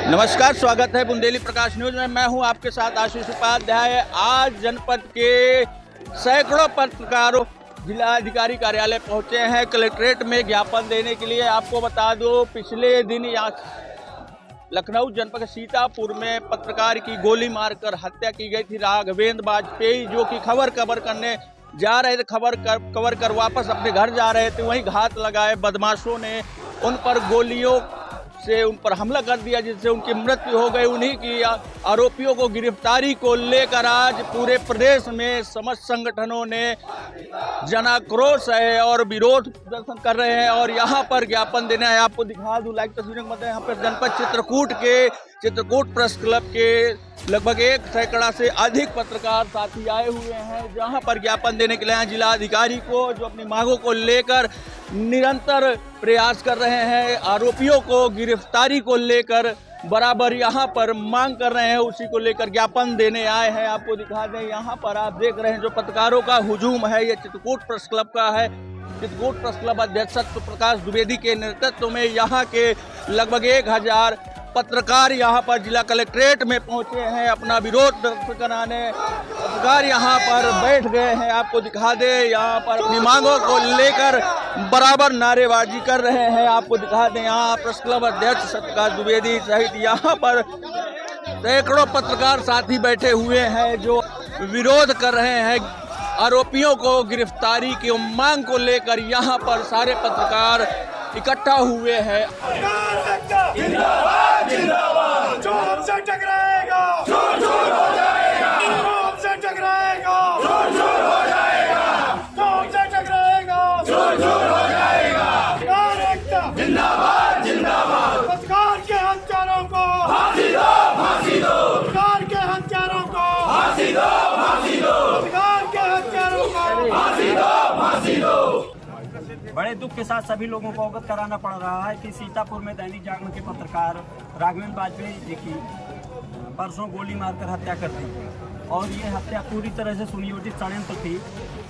नमस्कार, स्वागत है बुंदेली प्रकाश न्यूज में। मैं हूं आपके साथ आशीष उपाध्याय। आज जनपद के सैकड़ों पत्रकारों जिलाधिकारी कार्यालय पहुंचे हैं कलेक्ट्रेट में ज्ञापन देने के लिए। आपको बता दो, पिछले दिन लखनऊ जनपद के सीतापुर में पत्रकार की गोली मारकर हत्या की गई थी। राघवेंद्र वाजपेयी जो कि खबर कवर करने जा रहे थे, खबर कवर कर वापस अपने घर जा रहे थे, वहीं घात लगाए बदमाशों ने उन पर गोलियों से उन पर हमला कर दिया, जिससे उनकी मृत्यु हो गई। उन्हीं की आरोपियों को गिरफ्तारी को लेकर आज पूरे प्रदेश में समस्त संगठनों ने जनाक्रोश है और विरोध प्रदर्शन कर रहे हैं और यहाँ पर ज्ञापन देना है। आपको दिखा दूं लाइव तस्वीरों के मध्य, यहाँ पर जनपद चित्रकूट प्रेस क्लब के लगभग 1 सैकड़ा से अधिक पत्रकार साथी आए हुए हैं, जहां पर ज्ञापन देने के लिए जिलाधिकारी को, जो अपनी मांगों को लेकर निरंतर प्रयास कर रहे हैं। आरोपियों को गिरफ्तारी को लेकर बराबर यहाँ पर मांग कर रहे हैं, उसी को लेकर ज्ञापन देने आए हैं। आपको दिखा दें, यहाँ पर आप देख रहे हैं जो पत्रकारों का हुजूम है, ये चित्रकूट प्रेस क्लब का है। चित्रकूट प्रेस क्लब अध्यक्ष सत्य प्रकाश द्विवेदी के नेतृत्व में यहाँ के लगभग 1000 पत्रकार यहाँ पर जिला कलेक्ट्रेट में पहुंचे हैं अपना विरोध दर्ज कराने। पत्रकार यहाँ पर बैठ गए हैं। आपको दिखा दे, यहाँ पर अपनी मांगों को लेकर बराबर नारेबाजी कर रहे हैं। आपको दिखा दें, यहाँ प्रेस क्लब अध्यक्ष सत्यप्रकाश द्विवेदी सहित यहाँ पर सैकड़ों पत्रकार साथी बैठे हुए हैं जो विरोध कर रहे हैं। आरोपियों को गिरफ्तारी की मांग को लेकर यहाँ पर सारे पत्रकार इकट्ठा हुए हैं। जो हमसे टकराएगा चूर-चूर हो जाएगा, जो हमसे टकराएगा चूर-चूर हो जाएगा, जो हमसे टकराएगा चूर-चूर हो जाएगा। जिंदाबाद जिंदाबाद। पत्रकार के हत्यारों को फांसी दो, फांसी दो। पत्रकार के हत्यारों को फांसी दो, फांसी दो। पत्रकार के हत्यारों को फांसी दो, फांसी दो। बड़े दुख के साथ सभी लोगों को अवगत कराना पड़ रहा है कि सीतापुर में दैनिक जागरण के पत्रकार राघवेंद्र वाजपेयी जी की परसों गोली मारकर हत्या कर दी और ये हत्या पूरी तरह से सुनियोजित षड्यंत्र थी।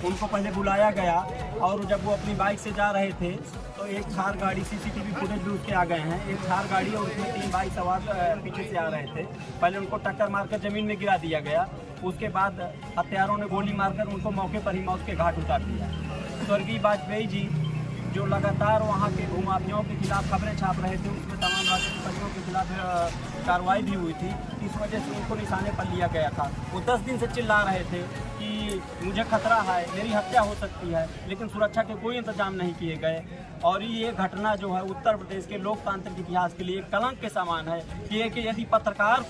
उनको पहले बुलाया गया और जब वो अपनी बाइक से जा रहे थे तो एक थार गाड़ी, सीसीटीवी फुटेज भी उसके आ गए हैं, एक थार गाड़ी और उसमें 3 बाइक सवार पीछे से आ रहे थे। पहले उनको टक्कर मारकर जमीन में गिरा दिया गया, उसके बाद हत्यारों ने गोली मारकर उनको मौके पर ही मौत के घाट उतार दिया। स्वर्गीय वाजपेयी जी जो लगातार वहाँ के भूमाफियाओं के खिलाफ खबरें छाप रहे थे, उसमें तमाम राजनीतिज्ञों के खिलाफ कार्रवाई भी हुई थी। इस वजह से उनको निशाने पर लिया गया था। वो 10 दिन से चिल्ला रहे थे कि मुझे खतरा है, मेरी हत्या हो सकती है, लेकिन सुरक्षा के कोई इंतजाम नहीं किए गए। और ये घटना जो है उत्तर प्रदेश के लोकतांत्रिक इतिहास के लिए कलंक के समान है कि यदि पत्रकार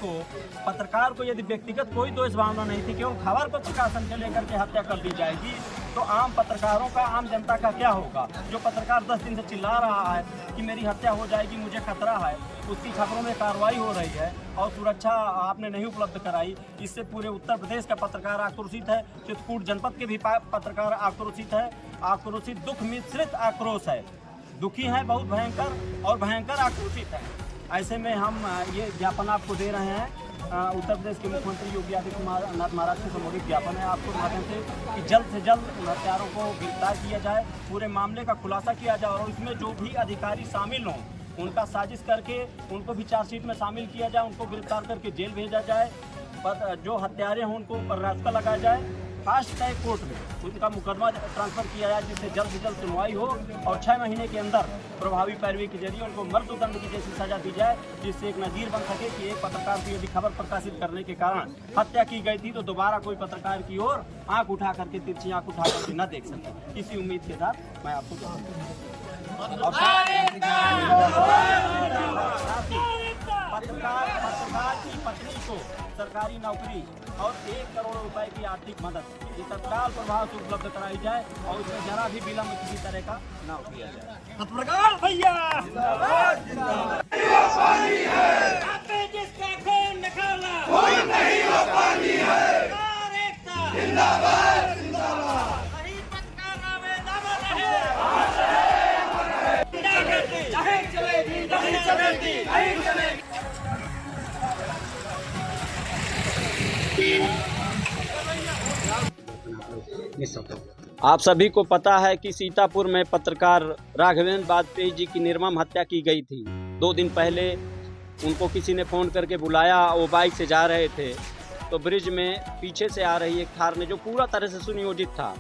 को यदि व्यक्तिगत कोई दोष भावना नहीं थी, क्यों खबर को प्रकाशन के लेकर के हत्या कर दी जाएगी, तो आम पत्रकारों का, आम जनता का क्या होगा? जो पत्रकार 10 दिन से चिल्ला रहा है कि मेरी हत्या हो जाएगी, मुझे खतरा है, उसकी खबरों में कार्रवाई हो रही है और सुरक्षा आपने नहीं उपलब्ध कराई। इससे पूरे उत्तर प्रदेश का पत्रकार आक्रोशित है, चित्रकूट जनपद के भी पत्रकार आक्रोशित है। आक्रोशित, दुख मिश्रित आक्रोश है, दुखी है, बहुत भयंकर और भयंकर आक्रोशित है। ऐसे में हम ये ज्ञापन आपको दे रहे हैं। उत्तर प्रदेश के मुख्यमंत्री योगी आदित्यनाथ महाराज से संबोधित ज्ञापन है आपको माध्यम से कि जल्द से जल्द उन हत्यारों को गिरफ्तार किया जाए, पूरे मामले का खुलासा किया जाए और इसमें जो भी अधिकारी शामिल हों उनका साजिश करके उनको भी चार्जशीट में शामिल किया जाए, उनको गिरफ्तार करके जेल भेजा जाए। जो हत्यारे हों उनको ऊपर रास्ता लगाया जाए, फास्ट ट्रैक कोर्ट में उनका मुकदमा ट्रांसफर किया जाए, जिससे जल्द से जल्द सुनवाई हो और 6 महीने के अंदर प्रभावी पैरवी के जरिए उनको मृत्युदंड की जैसी सजा दी जाए, जिससे एक नजीर बन सके कि एक पत्रकार की यदि खबर प्रकाशित करने के कारण हत्या की गई थी तो दोबारा कोई पत्रकार की ओर आंख उठा करके, तिरछी आंख उठा करके न देख सके। इसी उम्मीद के साथ मैं आपको पत्रकार की पत्नी को सरकारी नौकरी और 1 करोड़ रुपए की आर्थिक मदद ये तत्काल प्रभाव से उपलब्ध कराई जाए और उसमें जरा भी विलम्ब किसी तरह का न किया जाए। पत्रकार भैया जिसका खून निकाला कोई नहीं वो पानी है। जिंदाबाद जिंदाबाद। सही पत्रकार आवेदन रहे, चाहे चलेगी नहीं चलेगी नहीं चलेगी। आप सभी को पता है कि सीतापुर में पत्रकार राघवेंद्र वाजपेयी जी की निर्मम हत्या की गई थी। 2 दिन पहले उनको किसी ने फ़ोन करके बुलाया, वो बाइक से जा रहे थे तो ब्रिज में पीछे से आ रही एक थार ने, जो पूरा तरह से सुनियोजित था,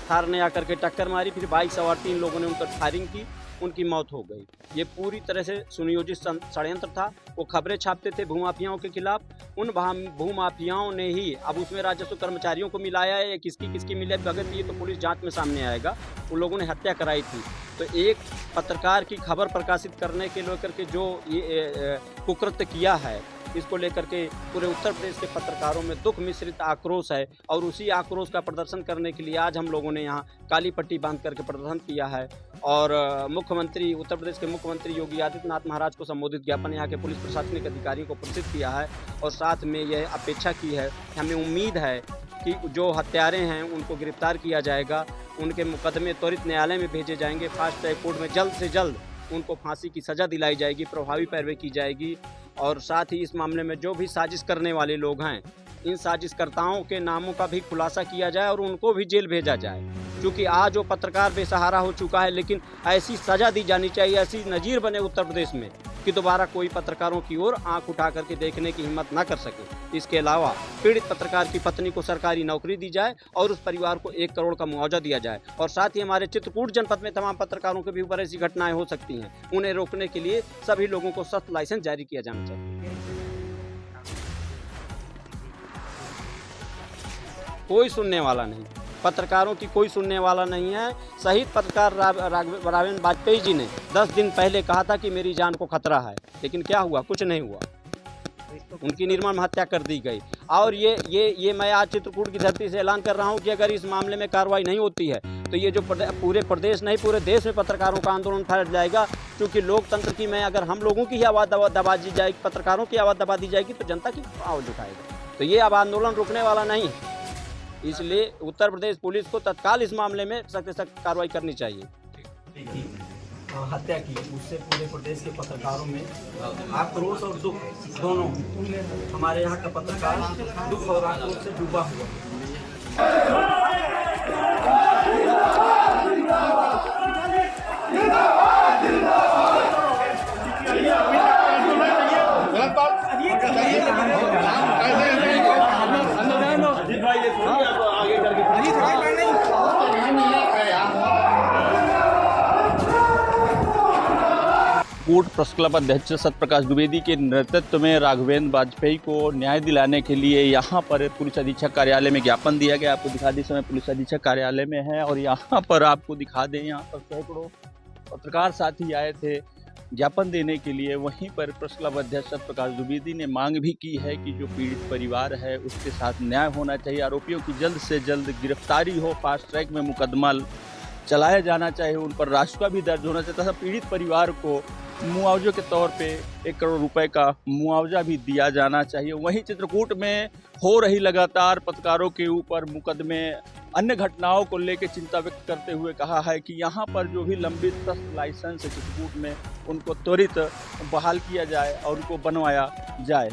थार ने आकर के टक्कर मारी। फिर बाइक सवार 3 लोगों ने उन पर फायरिंग की, उनकी मौत हो गई। ये पूरी तरह से सुनियोजित षड्यंत्र था। वो खबरें छापते थे भूमाफियाओं के खिलाफ। उन भूमाफियाओं ने ही, अब उसमें राजस्व कर्मचारियों को मिलाया है या किसकी मिले भगत, ये तो पुलिस जांच में सामने आएगा। उन लोगों ने हत्या कराई थी। तो एक पत्रकार की खबर प्रकाशित करने के लेकर के जो ये कुकृत्य किया है, इसको लेकर के पूरे उत्तर प्रदेश के पत्रकारों में दुख मिश्रित आक्रोश है। और उसी आक्रोश का प्रदर्शन करने के लिए आज हम लोगों ने यहाँ काली पट्टी बांध करके प्रदर्शन किया है। और मुख्यमंत्री, उत्तर प्रदेश के मुख्यमंत्री योगी आदित्यनाथ महाराज को संबोधित ज्ञापन यहाँ के पुलिस प्रशासनिक अधिकारियों को प्रेषित किया है। और साथ में यह अपेक्षा की है, हमें उम्मीद है कि जो हत्यारे हैं उनको गिरफ्तार किया जाएगा, उनके मुकदमे त्वरित न्यायालय में भेजे जाएंगे, फास्ट ट्रैक कोर्ट में जल्द से जल्द उनको फांसी की सज़ा दिलाई जाएगी, प्रभावी पैरवी की जाएगी। और साथ ही इस मामले में जो भी साजिश करने वाले लोग हैं, इन साजिशकर्ताओं के नामों का भी खुलासा किया जाए और उनको भी जेल भेजा जाए। क्योंकि आज वो पत्रकार बेसहारा हो चुका है, लेकिन ऐसी सज़ा दी जानी चाहिए, ऐसी नज़ीर बने उत्तर प्रदेश में कि दोबारा कोई पत्रकारों की ओर आंख उठा करके देखने की हिम्मत ना कर सके। इसके अलावा पीड़ित पत्रकार की पत्नी को सरकारी नौकरी दी जाए और उस परिवार को 1 करोड़ का मुआवजा दिया जाए। और साथ ही हमारे चित्रकूट जनपद में तमाम पत्रकारों के भी ऊपर ऐसी घटनाएं हो सकती हैं, उन्हें रोकने के लिए सभी लोगों को सख्त लाइसेंस जारी किया जाना चाहिए। कोई सुनने वाला नहीं, पत्रकारों की कोई सुनने वाला नहीं है। शहीद पत्रकार राघवेंद्र वाजपेयी जी ने 10 दिन पहले कहा था कि मेरी जान को खतरा है, लेकिन क्या हुआ? कुछ नहीं हुआ। उनकी निर्मम हत्या कर दी गई। और ये मैं आज चित्रकूट की धरती से ऐलान कर रहा हूं कि अगर इस मामले में कार्रवाई नहीं होती है तो ये जो पूरे प्रदेश नहीं, पूरे देश में पत्रकारों का आंदोलन फैल जाएगा। क्योंकि लोकतंत्र की में अगर हम लोगों की ही आवाज़ दबा दी जाएगी, पत्रकारों की आवाज़ दबा दी जाएगी, तो जनता की आवाज़ उठाएगा। तो ये अब आंदोलन रुकने वाला नहीं। इसलिए उत्तर प्रदेश पुलिस को तत्काल इस मामले में सख्त से सख्त कार्रवाई करनी चाहिए। हत्या की, उससे पूरे प्रदेश के पत्रकारों में आक्रोश और दुख दोनों, हमारे यहाँ का पत्रकार दुख और आक्रोश से डूबा हुआ। कोट प्रेस क्लब अध्यक्ष सत्यप्रकाश द्विवेदी के नेतृत्व में राघवेंद्र वाजपेयी को न्याय दिलाने के लिए यहाँ पर पुलिस अधीक्षक कार्यालय में ज्ञापन दिया गया। आपको दिखा दें, समय पुलिस अधीक्षक कार्यालय में है और यहाँ पर आपको दिखा दें, यहाँ पर सैकड़ों पत्रकार साथी आए थे ज्ञापन देने के लिए। वहीं पर प्रेस क्लब अध्यक्ष सत्यप्रकाश द्विवेदी ने मांग भी की है कि जो पीड़ित परिवार है उसके साथ न्याय होना चाहिए, आरोपियों की जल्द से जल्द गिरफ्तारी हो, फास्ट ट्रैक में मुकदमा चलाया जाना चाहिए, उन पर राजस्व भी दर्ज होना चाहिए तथा पीड़ित परिवार को मुआवजे के तौर पे 1 करोड़ रुपए का मुआवजा भी दिया जाना चाहिए। वहीं चित्रकूट में हो रही लगातार पत्रकारों के ऊपर मुकदमे, अन्य घटनाओं को लेकर चिंता व्यक्त करते हुए कहा है कि यहाँ पर जो भी लंबित लाइसेंस है चित्रकूट में, उनको त्वरित बहाल किया जाए और उनको बनवाया जाए।